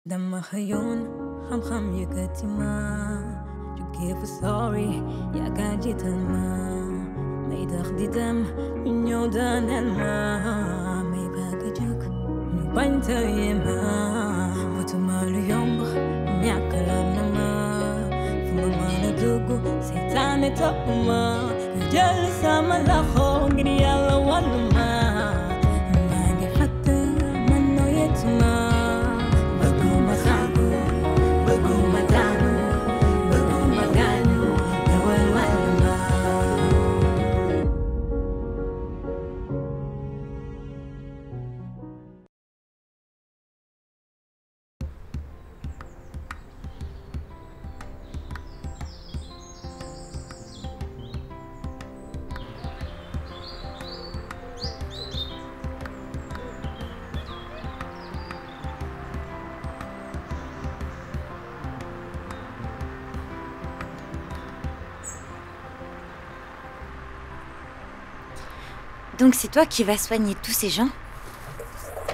Dama hayun, ham yagatima. You give a story, ya gajitama. May dam, inyo danan ma. May bagajuk, banta yema. Watumalu yomb, nyakalam nama. Fumamana dugu, sitane tapuma. Jali sama laho, gini yala waluma. Magi hatta, mano yetuma. Donc c'est toi qui vas soigner tous ces gens?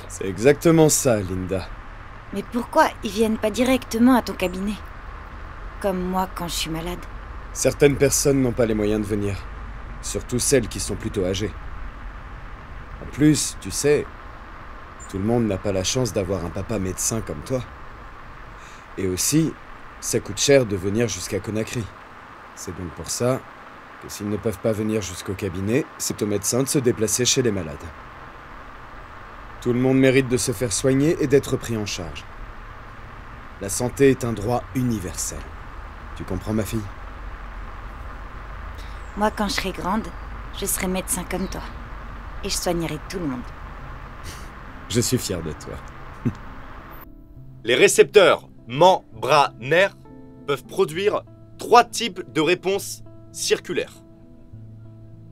C'est exactement ça, Linda. Mais pourquoi ils viennent pas directement à ton cabinet? Comme moi quand je suis malade. Certaines personnes n'ont pas les moyens de venir. Surtout celles qui sont plutôt âgées. En plus, tu sais, tout le monde n'a pas la chance d'avoir un papa médecin comme toi. Et aussi, ça coûte cher de venir jusqu'à Conakry. C'est donc pour ça que s'ils ne peuvent pas venir jusqu'au cabinet, c'est au médecin de se déplacer chez les malades. Tout le monde mérite de se faire soigner et d'être pris en charge. La santé est un droit universel. Tu comprends, ma fille? Moi, quand je serai grande, je serai médecin comme toi. Et je soignerai tout le monde. Je suis fier de toi. Les récepteurs membranaires peuvent produire 3 types de réponses circulaires.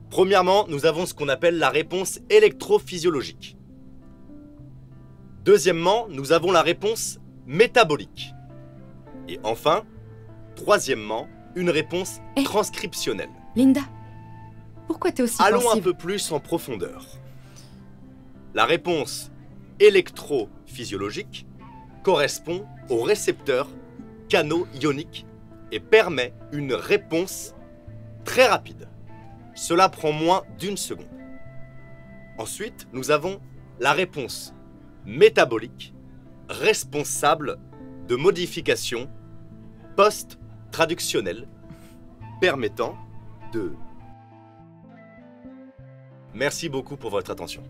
Premièrement, nous avons ce qu'on appelle la réponse électrophysiologique. Deuxièmement, nous avons la réponse métabolique. Et enfin, troisièmement, une réponse transcriptionnelle. Linda, pourquoi t'es aussi Allons pensive? un peu plus en profondeur. La réponse électrophysiologique correspond au récepteur cano-ionique et permet une réponse très rapide. Cela prend moins d'1 seconde. Ensuite, nous avons la réponse métabolique responsable de modifications post-traductionnelles permettant de... Merci beaucoup pour votre attention.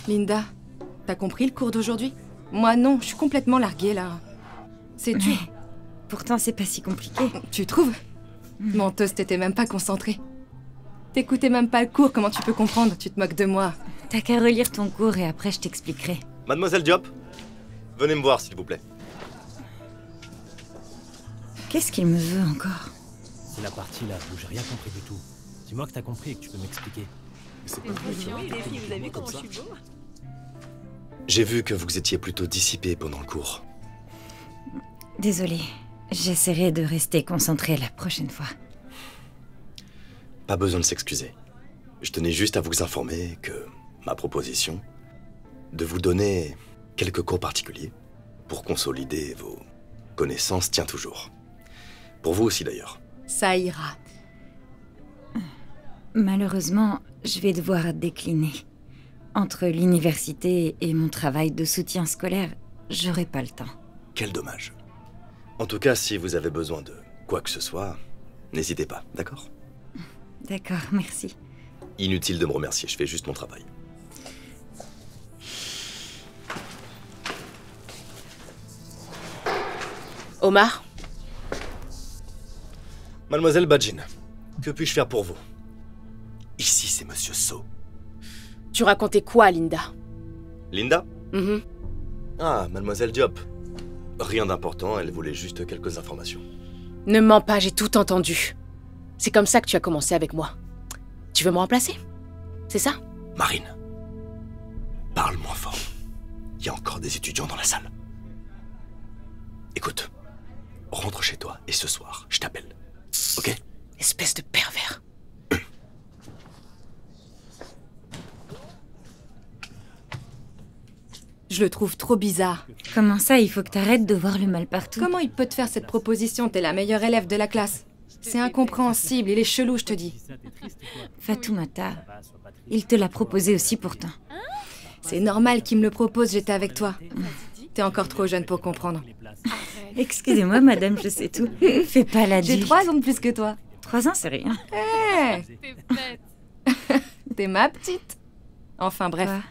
Linda, t'as compris le cours d'aujourd'hui? Moi non, je suis complètement larguée là. C'est dur. Mais pourtant, c'est pas si compliqué. Tu trouves? Menteuse, t'étais même pas concentrée. T'écoutais même pas le cours, comment tu peux comprendre? Tu te moques de moi. T'as qu'à relire ton cours et après je t'expliquerai. Mademoiselle Diop, venez me voir s'il vous plaît. Qu'est-ce qu'il me veut encore? C'est la partie là où j'ai rien compris du tout. Dis-moi que t'as compris et que tu peux m'expliquer. C'est pas J'ai vu que vous étiez plutôt dissipé pendant le cours. Désolée, j'essaierai de rester concentrée la prochaine fois. Pas besoin de s'excuser. Je tenais juste à vous informer que ma proposition de vous donner quelques cours particuliers pour consolider vos connaissances tient toujours. Pour vous aussi d'ailleurs. Ça ira. Malheureusement, je vais devoir décliner. Entre l'université et mon travail de soutien scolaire, j'aurai pas le temps. Quel dommage. En tout cas, si vous avez besoin de quoi que ce soit, n'hésitez pas, d'accord? D'accord, merci. Inutile de me remercier, je fais juste mon travail. Omar? Mademoiselle Badjin, que puis-je faire pour vous? Ici, c'est Monsieur So. Tu racontais quoi, Linda? Linda? Mhm. Ah, Mademoiselle Diop. Rien d'important, elle voulait juste quelques informations. Ne mens pas, j'ai tout entendu. C'est comme ça que tu as commencé avec moi. Tu veux me remplacer? C'est ça? Marine, parle moins fort. Il y a encore des étudiants dans la salle. Écoute, rentre chez toi et ce soir, je t'appelle. Ok? Espèce de pervers. Je le trouve trop bizarre. Comment ça, il faut que t'arrêtes de voir le mal partout? Comment il peut te faire cette proposition? T'es la meilleure élève de la classe. C'est incompréhensible, il est chelou, je te dis. Fatoumata, il te l'a proposé aussi pourtant. C'est normal qu'il me le propose, j'étais avec toi. T'es encore trop jeune pour comprendre. Excusez-moi, madame, je sais tout. Fais pas l'adulte. J'ai 3 ans de plus que toi. 3 ans, c'est rien. Hey. T'es ma petite. Enfin bref, Quoi?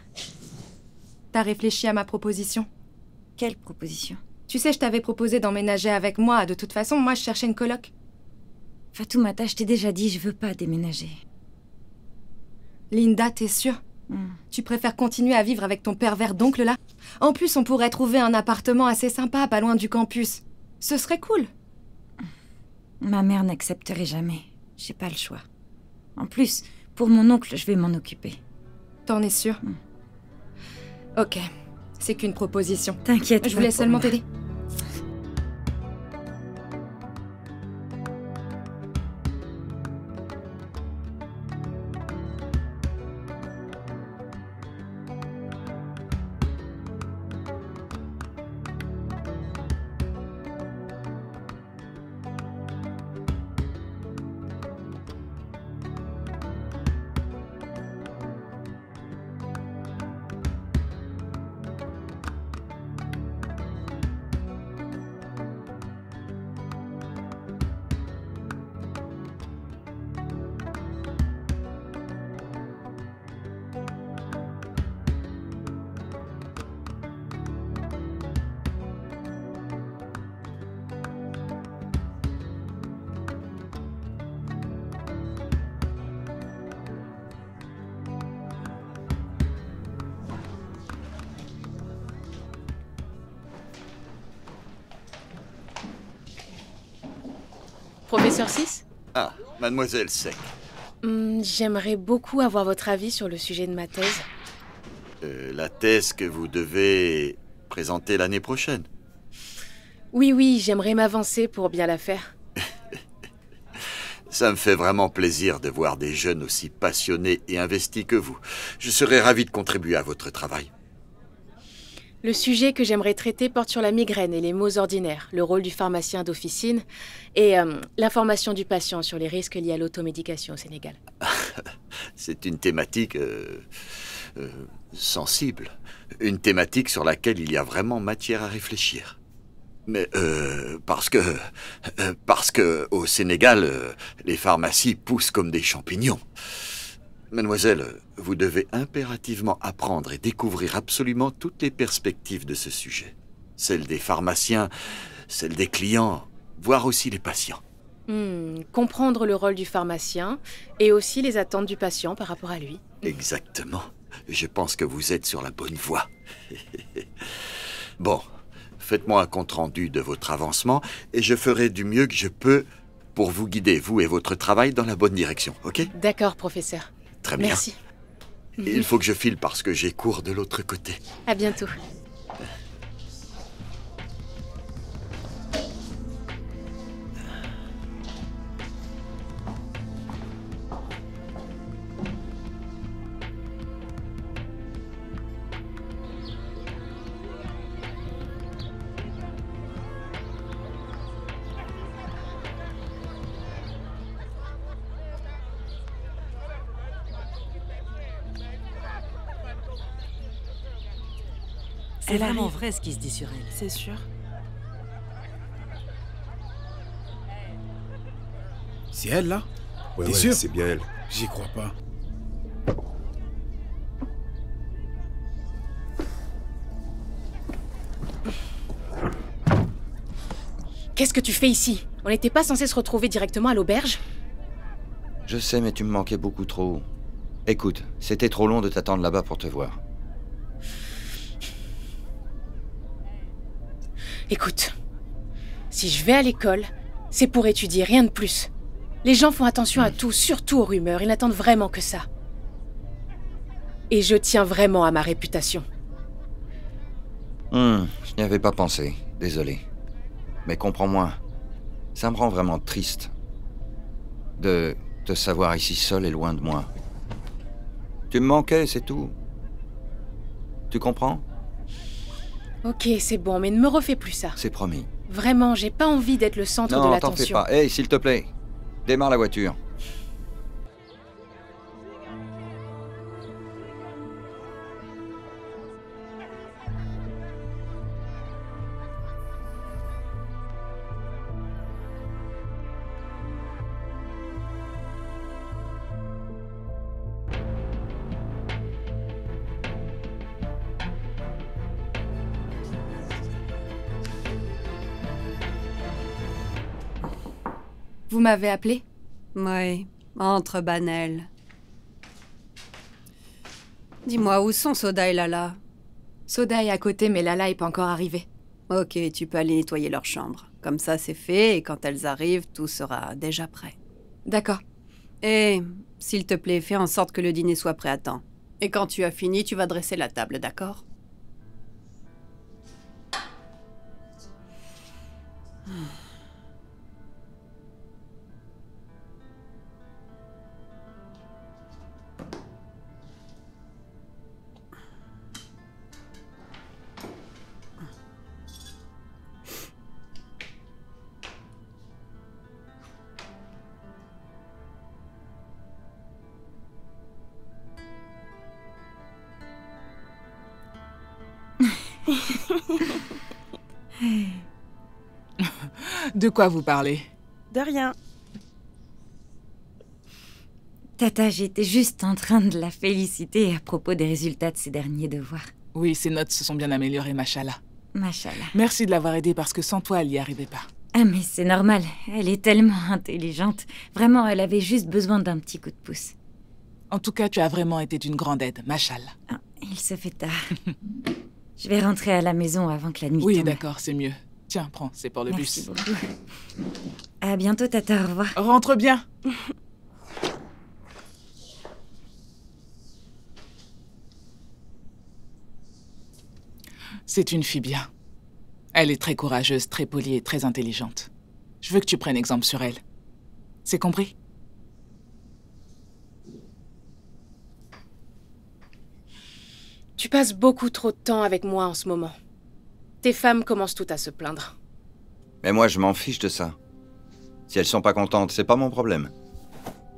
t'as réfléchi à ma proposition? Quelle proposition? Tu sais, je t'avais proposé d'emménager avec moi. De toute façon, moi, je cherchais une coloc. Fatoumata, je t'ai déjà dit, je veux pas déménager. Linda, t'es sûre? Tu préfères continuer à vivre avec ton pervers d'oncle là? En plus, on pourrait trouver un appartement assez sympa, pas loin du campus. Ce serait cool. Ma mère n'accepterait jamais. J'ai pas le choix. En plus, pour mon oncle, je vais m'en occuper. T'en es sûre? Ok, c'est qu'une proposition. T'inquiète. Je voulais seulement t'aider. Professeur 6 ? Ah, mademoiselle Sec. J'aimerais beaucoup avoir votre avis sur le sujet de ma thèse. La thèse que vous devez présenter l'année prochaine. Oui, j'aimerais m'avancer pour bien la faire. Ça me fait vraiment plaisir de voir des jeunes aussi passionnés et investis que vous. Je serais ravi de contribuer à votre travail. Le sujet que j'aimerais traiter porte sur la migraine et les maux ordinaires, le rôle du pharmacien d'officine et l'information du patient sur les risques liés à l'automédication au Sénégal. C'est une thématique sensible. Une thématique sur laquelle il y a vraiment matière à réfléchir. Mais parce que au Sénégal, les pharmacies poussent comme des champignons. Mademoiselle, vous devez impérativement apprendre et découvrir absolument toutes les perspectives de ce sujet. Celles des pharmaciens, celles des clients, voire aussi les patients. Comprendre le rôle du pharmacien et aussi les attentes du patient par rapport à lui. Exactement. Je pense que vous êtes sur la bonne voie. Bon, faites-moi un compte-rendu de votre avancement et je ferai du mieux que je peux pour vous guider, vous et votre travail, dans la bonne direction, ok ? D'accord, professeur. Très bien. Merci. Il faut que je file parce que j'ai cours de l'autre côté. À bientôt. C'est vraiment vrai ce qui se dit sur elle. C'est sûr. C'est elle, là? Ouais, T'es sûr? c'est bien elle. J'y crois pas. Qu'est-ce que tu fais ici? On n'était pas censé se retrouver directement à l'auberge? Je sais, mais tu me manquais beaucoup trop. Écoute, c'était trop long de t'attendre là-bas pour te voir. Écoute, si je vais à l'école, c'est pour étudier, rien de plus. Les gens font attention à tout, surtout aux rumeurs, ils n'attendent vraiment que ça. Et je tiens vraiment à ma réputation. Je n'y avais pas pensé, désolé. Mais comprends-moi, ça me rend vraiment triste de te savoir ici seul et loin de moi. Tu me manquais, c'est tout. Tu comprends? Ok, c'est bon, mais ne me refais plus ça. C'est promis. Vraiment, j'ai pas envie d'être le centre de Non, t'en l'attention. fais pas. Hey, s'il te plaît, démarre la voiture. Vous m'avez appelé? Oui, entre Banel. Dis-moi, où sont Soda et Lala? Soda est à côté, mais Lala est pas encore arrivée. Ok, tu peux aller nettoyer leur chambre. Comme ça, c'est fait, et quand elles arrivent, tout sera déjà prêt. D'accord. Et, s'il te plaît, fais en sorte que le dîner soit prêt à temps. Et quand tu as fini, tu vas dresser la table, d'accord? De quoi vous parlez? De rien. Tata, j'étais juste en train de la féliciter à propos des résultats de ses derniers devoirs. Oui, ses notes se sont bien améliorées, machallah. Machallah. Merci de l'avoir aidée parce que sans toi, elle y arrivait pas. Ah mais c'est normal, elle est tellement intelligente. Vraiment, elle avait juste besoin d'un petit coup de pouce. En tout cas, tu as vraiment été d'une grande aide, machallah. Ah, il se fait tard. Je vais rentrer à la maison avant que la nuit tombe. Oui, d'accord, c'est mieux. Tiens, prends, c'est pour le Merci bus. beaucoup. À bientôt, Tata, au revoir. Rentre bien. C'est une fille bien. Elle est très courageuse, très polie et très intelligente. Je veux que tu prennes exemple sur elle. C'est compris? Tu passes beaucoup trop de temps avec moi en ce moment. Tes femmes commencent toutes à se plaindre. Mais moi, je m'en fiche de ça. Si elles sont pas contentes, c'est pas mon problème.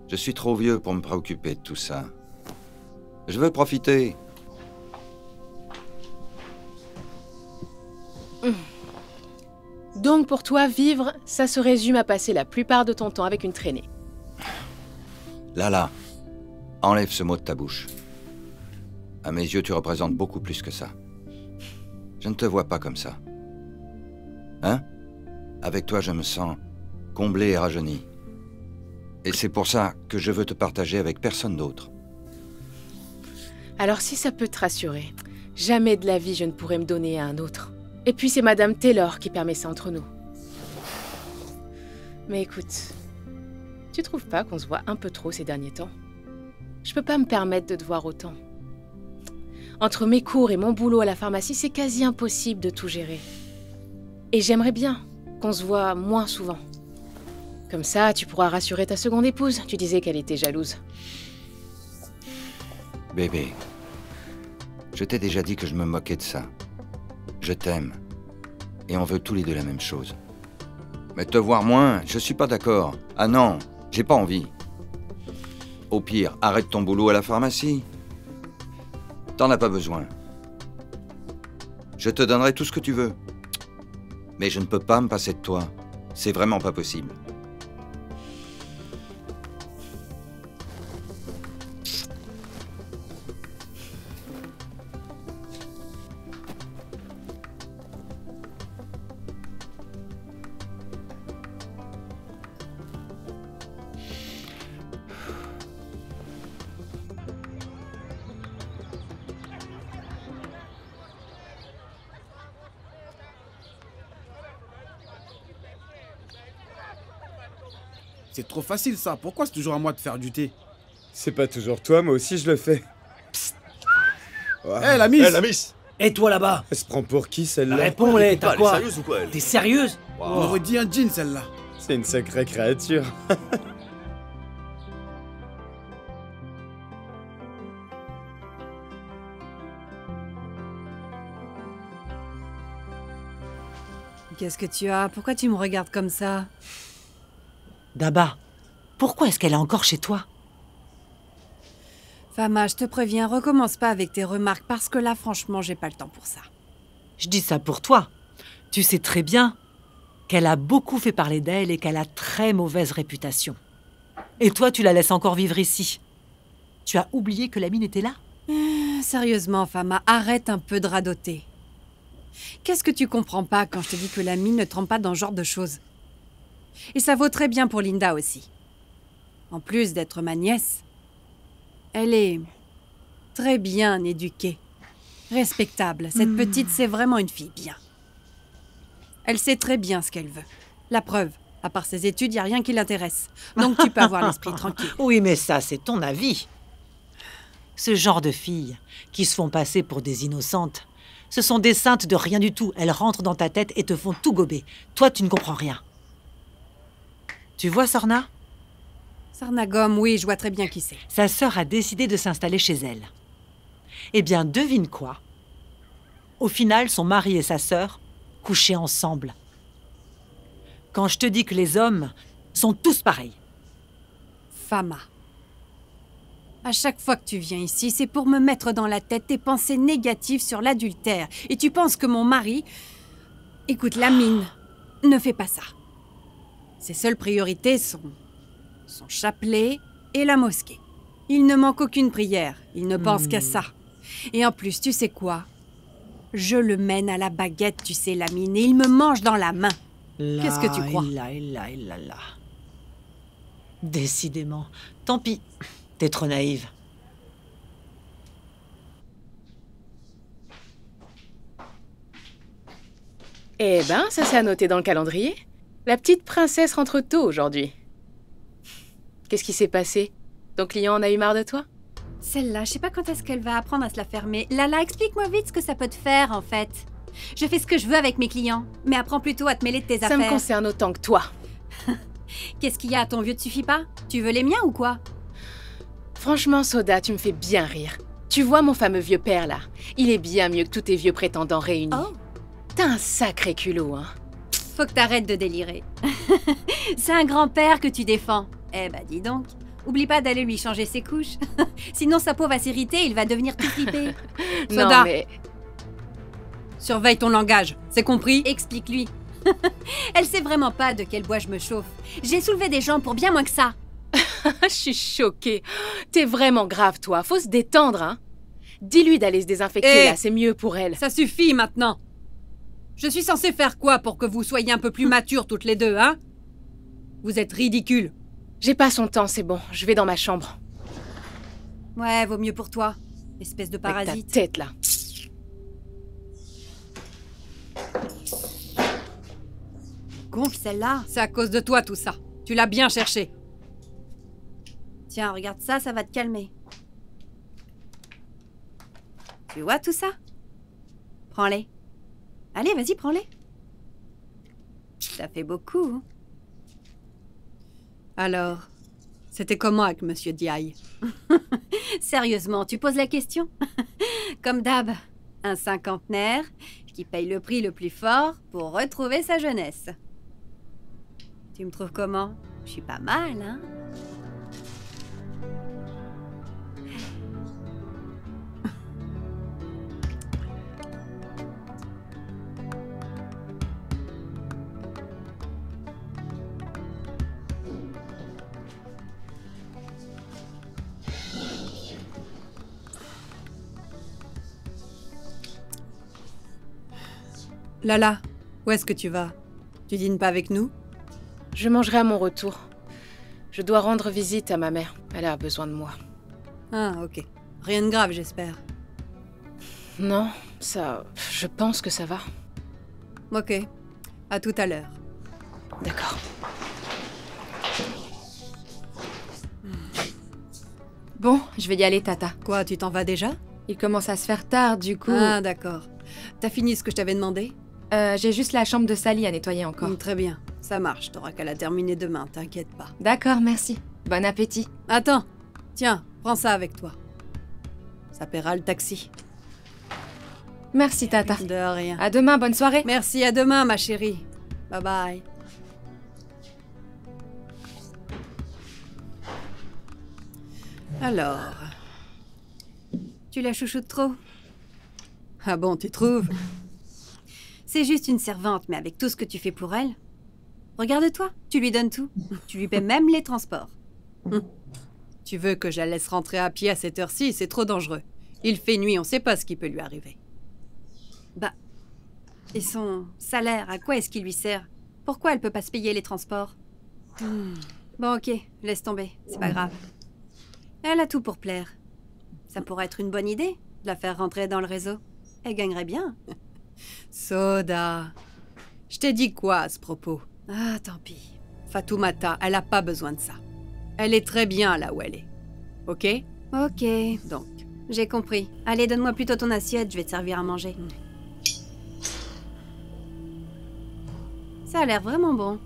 Je suis trop vieux pour me préoccuper de tout ça. Je veux profiter. Donc pour toi, vivre, ça se résume à passer la plupart de ton temps avec une traînée. Lala, enlève ce mot de ta bouche. À mes yeux, tu représentes beaucoup plus que ça. Je ne te vois pas comme ça. Hein? Avec toi, je me sens comblé et rajeuni. Et c'est pour ça que je veux te partager avec personne d'autre. Alors si ça peut te rassurer, jamais de la vie je ne pourrais me donner à un autre. Et puis c'est Madame Taylor qui permet ça entre nous. Mais écoute, tu trouves pas qu'on se voit un peu trop ces derniers temps? Je peux pas me permettre de te voir autant. Entre mes cours et mon boulot à la pharmacie, c'est quasi impossible de tout gérer. Et j'aimerais bien qu'on se voit moins souvent. Comme ça, tu pourras rassurer ta seconde épouse. Tu disais qu'elle était jalouse. Bébé, je t'ai déjà dit que je me moquais de ça. Je t'aime. Et on veut tous les deux la même chose. Mais te voir moins, je suis pas d'accord. Ah non, j'ai pas envie. Au pire, arrête ton boulot à la pharmacie. T'en as pas besoin. Je te donnerai tout ce que tu veux. Mais je ne peux pas me passer de toi. C'est vraiment pas possible. C'est trop facile ça, pourquoi c'est toujours à moi de faire du thé? C'est pas toujours toi, moi aussi je le fais. Hé, la miss! La miss! Et toi là-bas? Elle se prend pour qui celle-là? Réponds-les, t'as quoi? Elle est sérieuse ou quoi, elle? T'es sérieuse? On aurait dit un jean celle-là. C'est une sacrée créature. Qu'est-ce que tu as? Pourquoi tu me regardes comme ça? Daba, pourquoi est-ce qu'elle est encore chez toi? Fama, je te préviens, recommence pas avec tes remarques parce que là, franchement, j'ai pas le temps pour ça. Je dis ça pour toi. Tu sais très bien qu'elle a beaucoup fait parler d'elle et qu'elle a très mauvaise réputation. Et toi, tu la laisses encore vivre ici. Tu as oublié que la mine était là? Sérieusement, Fama, arrête un peu de radoter. Qu'est-ce que tu comprends pas quand je te dis que la mine ne trempe pas dans ce genre de choses? Et ça vaut très bien pour Linda aussi. En plus d'être ma nièce, elle est très bien éduquée, respectable. Cette petite, c'est vraiment une fille bien. Elle sait très bien ce qu'elle veut. La preuve, à part ses études, il n'y a rien qui l'intéresse. Donc tu peux avoir l'esprit tranquille. Oui, mais ça, c'est ton avis. Ce genre de filles qui se font passer pour des innocentes, ce sont des saintes de rien du tout. Elles rentrent dans ta tête et te font tout gober. Toi, tu ne comprends rien. Tu vois, Sorna? Sarnagom, oui, je vois très bien qui c'est. Sa sœur a décidé de s'installer chez elle. Eh bien, devine quoi? Au final, son mari et sa sœur couchaient ensemble. Quand je te dis que les hommes sont tous pareils. Fama. À chaque fois que tu viens ici, c'est pour me mettre dans la tête tes pensées négatives sur l'adultère. Et tu penses que mon mari... Écoute, la mine ne fait pas ça. Ses seules priorités sont son chapelet et la mosquée. Il ne manque aucune prière. Il ne pense qu'à ça. Et en plus, tu sais quoi? Je le mène à la baguette, tu sais, la mine, et il me mange dans la main. Qu'est-ce que tu crois? Là. Décidément. Tant pis. T'es trop naïve. Eh ben, ça s'est annoté dans le calendrier. La petite princesse rentre tôt aujourd'hui. Qu'est-ce qui s'est passé? Ton client en a eu marre de toi? Celle-là, je sais pas quand est-ce qu'elle va apprendre à se la fermer. Lala, explique-moi vite ce que ça peut te faire, en fait. Je fais ce que je veux avec mes clients, mais apprends plutôt à te mêler de tes affaires. Ça me concerne autant que toi. Qu'est-ce qu'il y a? Ton vieux te suffit pas? Tu veux les miens ou quoi? Franchement, Soda, tu me fais bien rire. Tu vois mon fameux vieux père, là? Il est bien mieux que tous tes vieux prétendants réunis. Oh. T'as un sacré culot, hein? Faut que t'arrêtes de délirer. C'est un grand-père que tu défends. Eh ben, dis donc. Oublie pas d'aller lui changer ses couches. Sinon, sa peau va s'irriter et il va devenir tout flippé. Soda, non, mais... surveille ton langage. C'est compris? Explique-lui. Elle sait vraiment pas de quel bois je me chauffe. J'ai soulevé des gens pour bien moins que ça. Je suis choquée. T'es vraiment grave, toi. Faut se détendre, hein? Dis-lui d'aller se désinfecter, là. C'est mieux pour elle. Ça suffit, maintenant. Je suis censée faire quoi pour que vous soyez un peu plus matures toutes les deux, hein? Vous êtes ridicules. J'ai pas son temps, c'est bon. Je vais dans ma chambre. Ouais, vaut mieux pour toi. Espèce de parasite. Avec ta tête, là. Gonfle celle-là. C'est à cause de toi, tout ça. Tu l'as bien cherché. Tiens, regarde ça, ça va te calmer. Tu vois tout ça? Prends-les. Allez, vas-y, prends-les. Ça fait beaucoup. Hein? Alors, c'était comment avec Monsieur Diaye? Sérieusement, tu poses la question? Comme d'hab, un cinquantenaire qui paye le prix le plus fort pour retrouver sa jeunesse. Tu me trouves comment? Je suis pas mal, hein? Lala, où est-ce que tu vas? Tu dînes pas avec nous? Je mangerai à mon retour. Je dois rendre visite à ma mère. Elle a besoin de moi. Ah, ok. Rien de grave, j'espère. Non, ça... Je pense que ça va. Ok. À tout à l'heure. D'accord. Bon, je vais y aller, Tata. Quoi, tu t'en vas déjà? Il commence à se faire tard, du coup... Ah, d'accord. T'as fini ce que je t'avais demandé? J'ai juste la chambre de Sally à nettoyer encore. Très bien. Ça marche. T'auras qu'à la terminer demain, t'inquiète pas. D'accord, merci. Bon appétit. Attends. Tiens, prends ça avec toi. Ça paiera le taxi. Merci, Tata. De rien. À demain, bonne soirée. Merci, à demain, ma chérie. Bye bye. Alors, tu la chouchoutes trop? Ah bon, tu trouves? C'est juste une servante, mais avec tout ce que tu fais pour elle. Regarde-toi, tu lui donnes tout. Tu lui paies même les transports. Tu veux que je la laisse rentrer à pied à cette heure-ci? C'est trop dangereux. Il fait nuit, on sait pas ce qui peut lui arriver. Bah, et son salaire, à quoi est-ce qu'il lui sert? Pourquoi elle peut pas se payer les transports? Bon, ok, laisse tomber, c'est pas grave. Elle a tout pour plaire. Ça pourrait être une bonne idée, de la faire rentrer dans le réseau. Elle gagnerait bien. Soda, je t'ai dit quoi à ce propos? Ah, tant pis. Fatoumata, elle a pas besoin de ça. Elle est très bien là où elle est. Ok? Ok. Donc, j'ai compris. Allez, donne-moi plutôt ton assiette, je vais te servir à manger. Ça a l'air vraiment bon.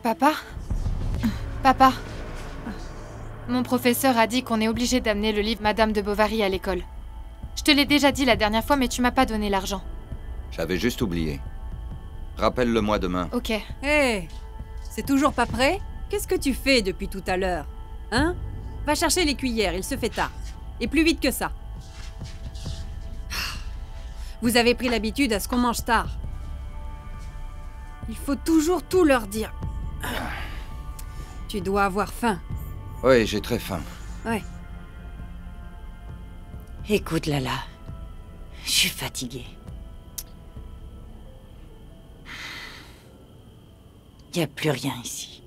Papa? Papa? Mon professeur a dit qu'on est obligé d'amener le livre Madame de Bovary à l'école. Je te l'ai déjà dit la dernière fois, mais tu m'as pas donné l'argent. J'avais juste oublié. Rappelle-le-moi demain. Ok. Hé, c'est toujours pas prêt? Qu'est-ce que tu fais depuis tout à l'heure? Hein? Va chercher les cuillères, il se fait tard. Et plus vite que ça. Vous avez pris l'habitude à ce qu'on mange tard. Il faut toujours tout leur dire. Tu dois avoir faim. Oui, j'ai très faim. Ouais. Écoute, Lala, je suis fatiguée. Il n'y a plus rien ici.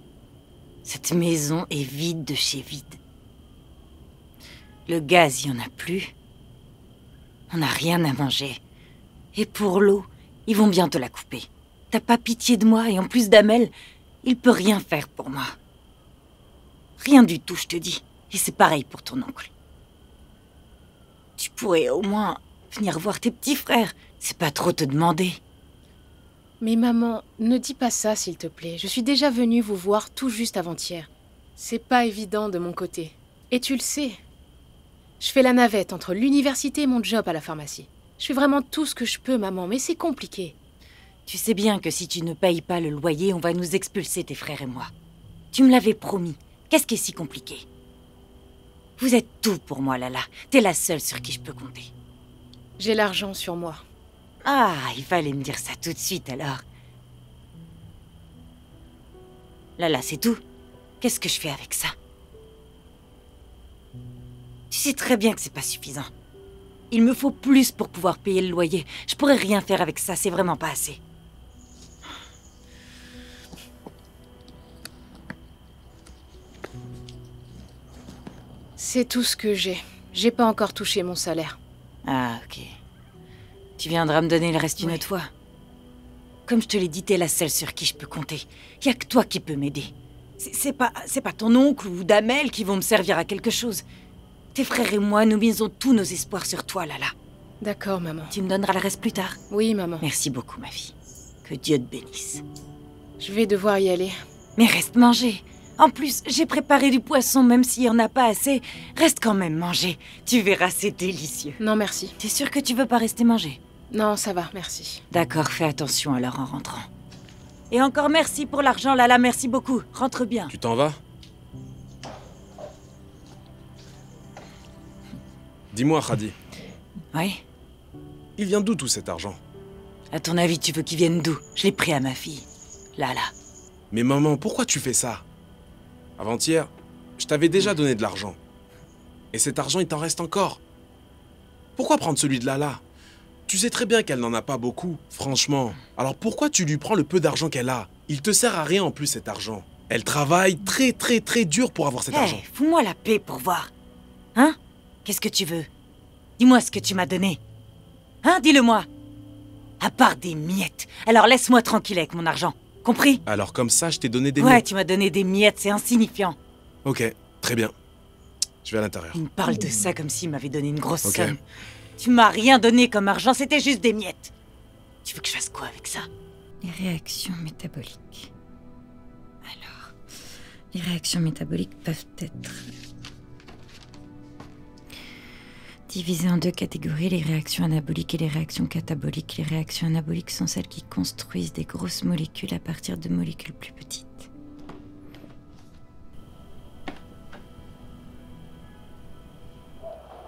Cette maison est vide de chez vide. Le gaz, il n'y en a plus. On n'a rien à manger. Et pour l'eau, ils vont bientôt la couper. T'as pas pitié de moi, et en plus d'Amel, il peut rien faire pour moi. Rien du tout, je te dis. Et c'est pareil pour ton oncle. Tu pourrais au moins venir voir tes petits frères. C'est pas trop te demander. Mais maman, ne dis pas ça, s'il te plaît. Je suis déjà venue vous voir tout juste avant-hier. C'est pas évident de mon côté. Et tu le sais. Je fais la navette entre l'université et mon job à la pharmacie. Je fais vraiment tout ce que je peux, maman, mais c'est compliqué. Tu sais bien que si tu ne payes pas le loyer, on va nous expulser, tes frères et moi. Tu me l'avais promis. Qu'est-ce qui est si compliqué? Vous êtes tout pour moi, Lala. T'es la seule sur qui je peux compter. J'ai l'argent sur moi. Ah, il fallait me dire ça tout de suite, alors. Lala, c'est tout. Qu'est-ce que je fais avec ça? Tu sais très bien que c'est pas suffisant. Il me faut plus pour pouvoir payer le loyer. Je pourrais rien faire avec ça, c'est vraiment pas assez. C'est tout ce que j'ai. J'ai pas encore touché mon salaire. Ah, ok. Tu viendras me donner le reste une autre fois. Comme je te l'ai dit, t'es la seule sur qui je peux compter. Y a que toi qui peux m'aider. C'est pas ton oncle ou Damel qui vont me servir à quelque chose. Tes frères et moi, nous misons tous nos espoirs sur toi, Lala. D'accord, maman. Tu me donneras le reste plus tard? Oui, maman. Merci beaucoup, ma fille. Que Dieu te bénisse. Je vais devoir y aller. Mais reste manger. En plus, j'ai préparé du poisson, même s'il n'y en a pas assez. Reste quand même manger. Tu verras, c'est délicieux. Non, merci. T'es sûre que tu veux pas rester manger? Non, ça va, merci. D'accord, fais attention alors en rentrant. Et encore merci pour l'argent, Lala, merci beaucoup. Rentre bien. Tu t'en vas? Dis-moi, Khadi. Oui? Il vient d'où tout cet argent? À ton avis, tu veux qu'il vienne d'où? Je l'ai pris à ma fille. Lala. Mais maman, pourquoi tu fais ça? Avant-hier, je t'avais déjà donné de l'argent. Et cet argent, il t'en reste encore. Pourquoi prendre celui de Lala? Tu sais très bien qu'elle n'en a pas beaucoup, franchement. Alors pourquoi tu lui prends le peu d'argent qu'elle a? Il te sert à rien en plus, cet argent. Elle travaille très très très dur pour avoir cet argent. Fous-moi la paix pour voir. Hein? Qu'est-ce que tu veux? Dis-moi ce que tu m'as donné. Hein? Dis-le-moi. À part des miettes. Alors laisse-moi tranquille avec mon argent. Compris? Alors comme ça, je t'ai donné des Ouais, miettes. tu m'as donné des miettes, c'est insignifiant. Ok, très bien. Je vais à l'intérieur. Il me parle de ça comme s'il m'avait donné une grosse Ok. somme. Tu m'as rien donné comme argent, c'était juste des miettes. Tu veux que je fasse quoi avec ça? Les réactions métaboliques. Alors, les réactions métaboliques peuvent être divisées en deux catégories, les réactions anaboliques et les réactions cataboliques. Les réactions anaboliques sont celles qui construisent des grosses molécules à partir de molécules plus petites.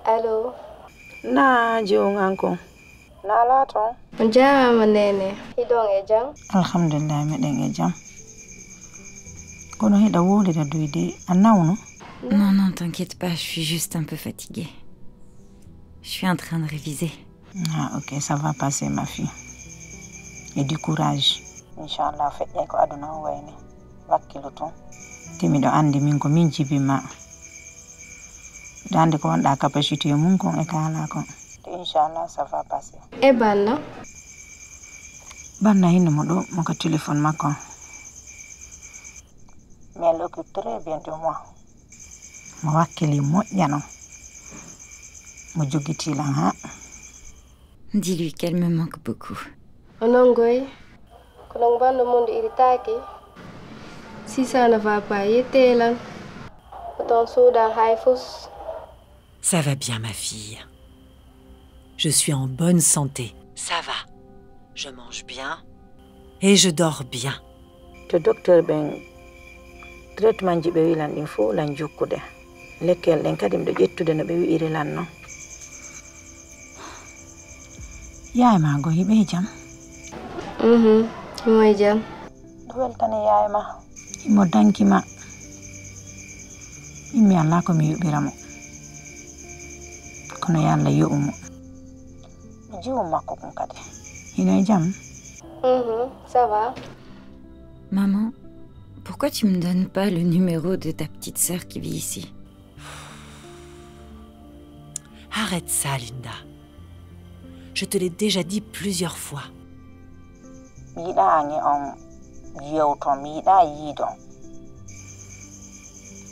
Allo. Na jonganko. Na lato. Jama nene. Hidong e jam. Alhamdulillah meɗen e jam. Kono heɗa wolida duyde a nawno? Non, non, t'inquiète pas, je suis juste un peu fatiguée. Je suis en train de réviser. Ah, ok, ça va passer, ma fille. Et du courage. Inch'Allah, feƴƴay ko aduna o wayni. Wakkilu ton. Te miɗo andi min ko min jibima. Miɗo andi ko wonɗa capacité mum kon e kala kon. Te Inch'Allah, ça va passer. E banno? Banna hinno mo ɗo, mo ko téléphone makko. Mais elle occupe très bien de moi. Mo wakkili moƴƴa non. Mo jogitilan ha. Dis-lui qu'elle me manque beaucoup. Onon goy. Konon banno monde iritaki. Si ça ne va pas, yettelan. Oton soudan haifus. Ça va bien, ma fille. Je suis en bonne santé. Ça va. Je mange bien. Et je dors bien. To docteur ben traitement ji ɓe wilan ɗin fo lan jokkude. Lekkel ɗen kadi miɗo ƴettude no ɓe wi'iri lan non. Yaye ma go hiɓe jam? Himo e jam. Ɗo weltani yaye ma. Himo dankima. Immi Allah ko mi yuɓira mo. Kono yo Allah yo'umo. Mi jiwum makko kon kadi. Hino e jam? Ça va. Maman, pourquoi tu me donnes pas le numéro de ta petite sœur qui vit ici? Arrête ça, Linda. Je te l'ai déjà dit plusieurs fois. Mi yiɗani on yewton, mi yiɗa yiidon.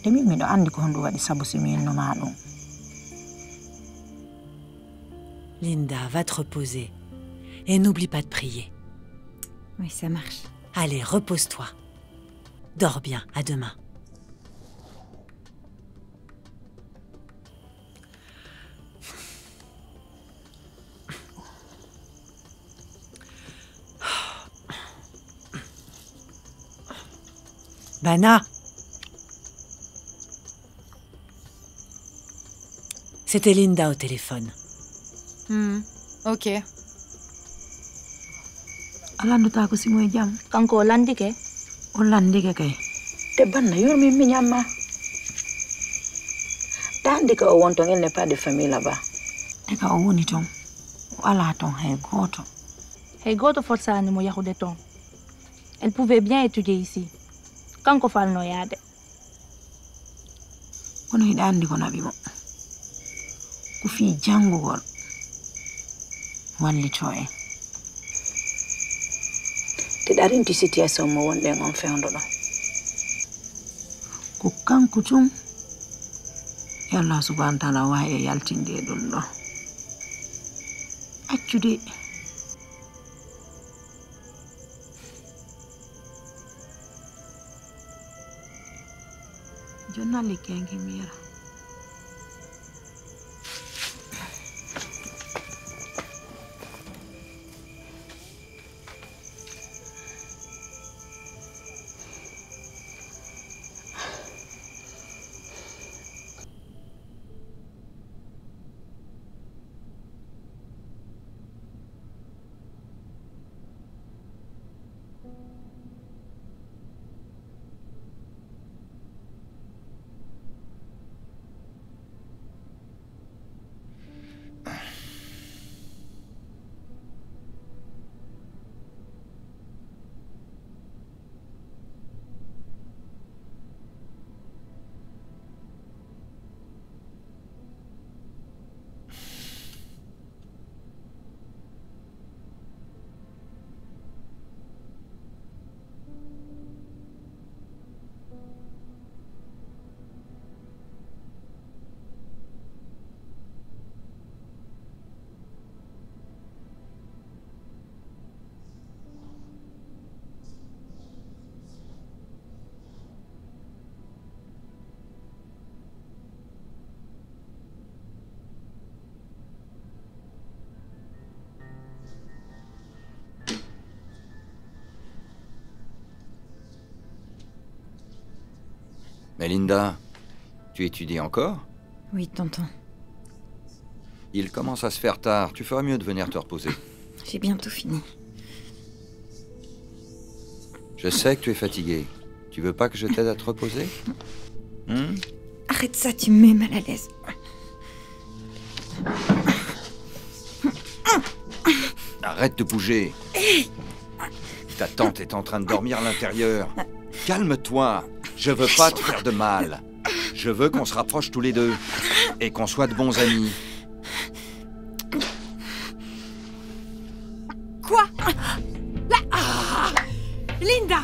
Nde min miɗo andi ko honɗum waɗi sabu si mi yinnuma ɗum. Linda, va te reposer. Et n'oublie pas de prier. Oui, ça marche. Allez, repose-toi. Dors bien, à demain. Bana. C'était Linda au téléphone. Ok. Alanduta ko simo e jam. Kanko o landike? O landike kay. Te banna yormi mi ñamma. Tandi ka o wonton elle n'est pas de famille là-bas. Te ka o woni ton. O ala ton hay goto. Hey goto forsani mo yahude ton. Elle pouvait bien étudier ici. Kanko falno yaade. Kono hiɗa andi ko naɓi mo. Ko fii jangugol. Wallito en. Te ɗarinti situation mo wonɗen on fewndo ɗon. Ko kanko tun e Allah subhanahu wa ta'ala wawi e yaltinde e ɗum ɗon. Accude. Jonna lekki anki mi yara. Mais Linda, tu étudies encore? Oui, tonton. Il commence à se faire tard. Tu ferais mieux de venir te reposer. J'ai bientôt fini. Je sais que tu es fatigué. Tu veux pas que je t'aide à te reposer? Arrête ça, tu me mets mal à l'aise. Arrête de bouger. Ta tante est en train de dormir à l'intérieur. Calme-toi. Je veux pas te faire de mal. Je veux qu'on se rapproche tous les deux. Et qu'on soit de bons amis. Quoi? Linda!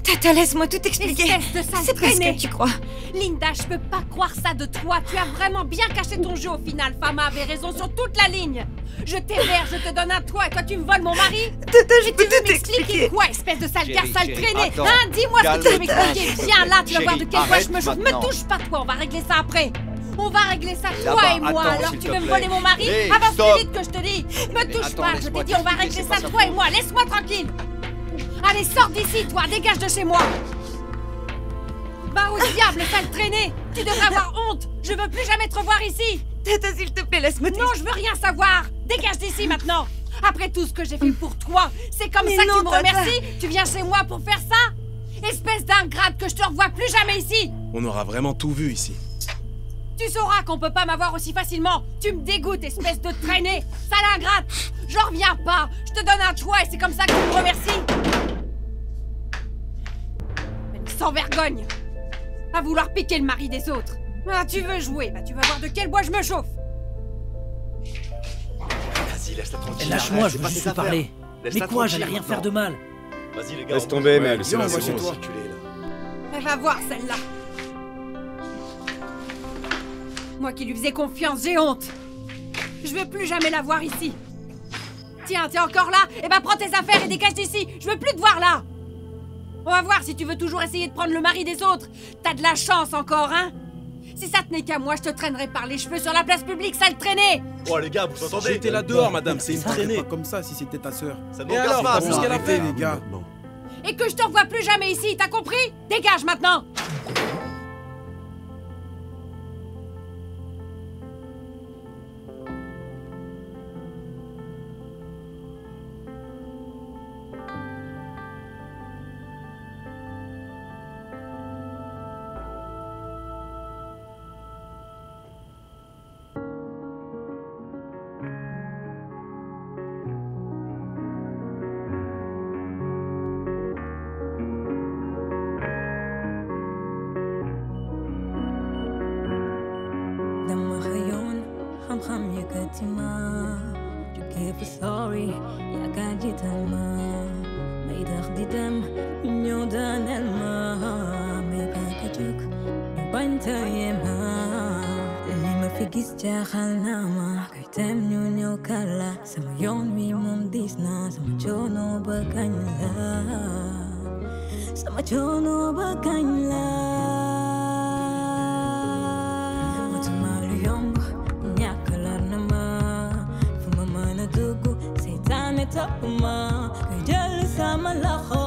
Tata, laisse-moi tout expliquer. Espèce de sale C'est pas ce traînée. que tu crois. Linda, je peux pas croire ça de toi. Tu as vraiment bien caché ton jeu au final. Fama avait raison sur toute la ligne. Je t'héberge, je te donne un toit et toi tu me voles mon mari? Tata, je peux tu veux tout m'expliquer expliquer. quoi, espèce de sale Chérie, gars, sale chérie, traînée? attends. Hein? Dis-moi ce que tu veux Calme-toi. m'expliquer. Viens là, tu vas voir de Chérie, quel bois je me arrête chauffe. Me maintenant. touche pas toi, on va régler ça après. On va régler ça, toi Là-bas, et moi. attends, Alors s'il tu te veux me plaît. voler mon mari? Hey, Avance stop. plus vite que je te dis. Me touche attends, pas, je laisse-moi t'ai dit, on va t'expliquer, régler c'est ça, pas toi ça. et moi. Laisse-moi tranquille. Allez, sors d'ici, toi, dégage de chez moi. Va au diable, sale traînée. Tu devrais avoir honte. Je veux plus jamais te revoir ici. Tata, s'il te plaît, laisse-moi Non, je veux rien savoir. Dégage d'ici maintenant. Après tout ce que j'ai fait pour toi, c'est comme Mais ça non, que tu me Tata. remercies? Tu viens chez moi pour faire ça? Espèce d'ingrate, que je te revois plus jamais ici. On aura vraiment tout vu ici. Tu sauras qu'on peut pas m'avoir aussi facilement. Tu me dégoûtes, espèce de traînée. Sale ingrate. J'en reviens pas. Je te donne un toit et c'est comme ça que tu me remercies. Sans vergogne. À vouloir piquer le mari des autres. Ah, tu veux jouer? Bah tu vas voir de quel bois je me chauffe. Vas-y, laisse-la tranquille. Lâche-moi, arrête, je c'est veux pas juste ses lui parler. affaires. Mais Laisse-la quoi, j'allais tranquille rien faire de maintenant. mal. Vas-y, les gars. Laisse tomber, Mel, c'est viens, la on va chez seconde. toi. Circuler, là. Elle va voir celle-là. Moi qui lui faisais confiance, j'ai honte. Je veux plus jamais la voir ici. Tiens, t'es encore là? Eh ben prends tes affaires et dégage d'ici. Je veux plus te voir là. On va voir si tu veux toujours essayer de prendre le mari des autres. T'as de la chance encore, hein? Si ça tenait qu'à moi, je te traînerais par les cheveux sur la place publique, sale traînée. Oh, les gars, vous entendez? J'étais là dehors, madame, c'est une Ça traînée. pas comme ça si c'était ta sœur. Ça Et nous alors, regarde pas, t'as vu ce qu'elle a Arrêtez, fait? les gars. Et que je te revois plus jamais ici, t'as compris? Dégage maintenant. دم خيون خم يكتما كيف sorry يا كاجي تما ما يدخدي دم نيودان الماء ما يباكجوك بنت يما اللي ما في قيس خلنا ما كيتم نيو كلا سميون ميمون ديسنا سمجونو بكانلا سمجونو بكانلا Tapuma, kajal sama lakho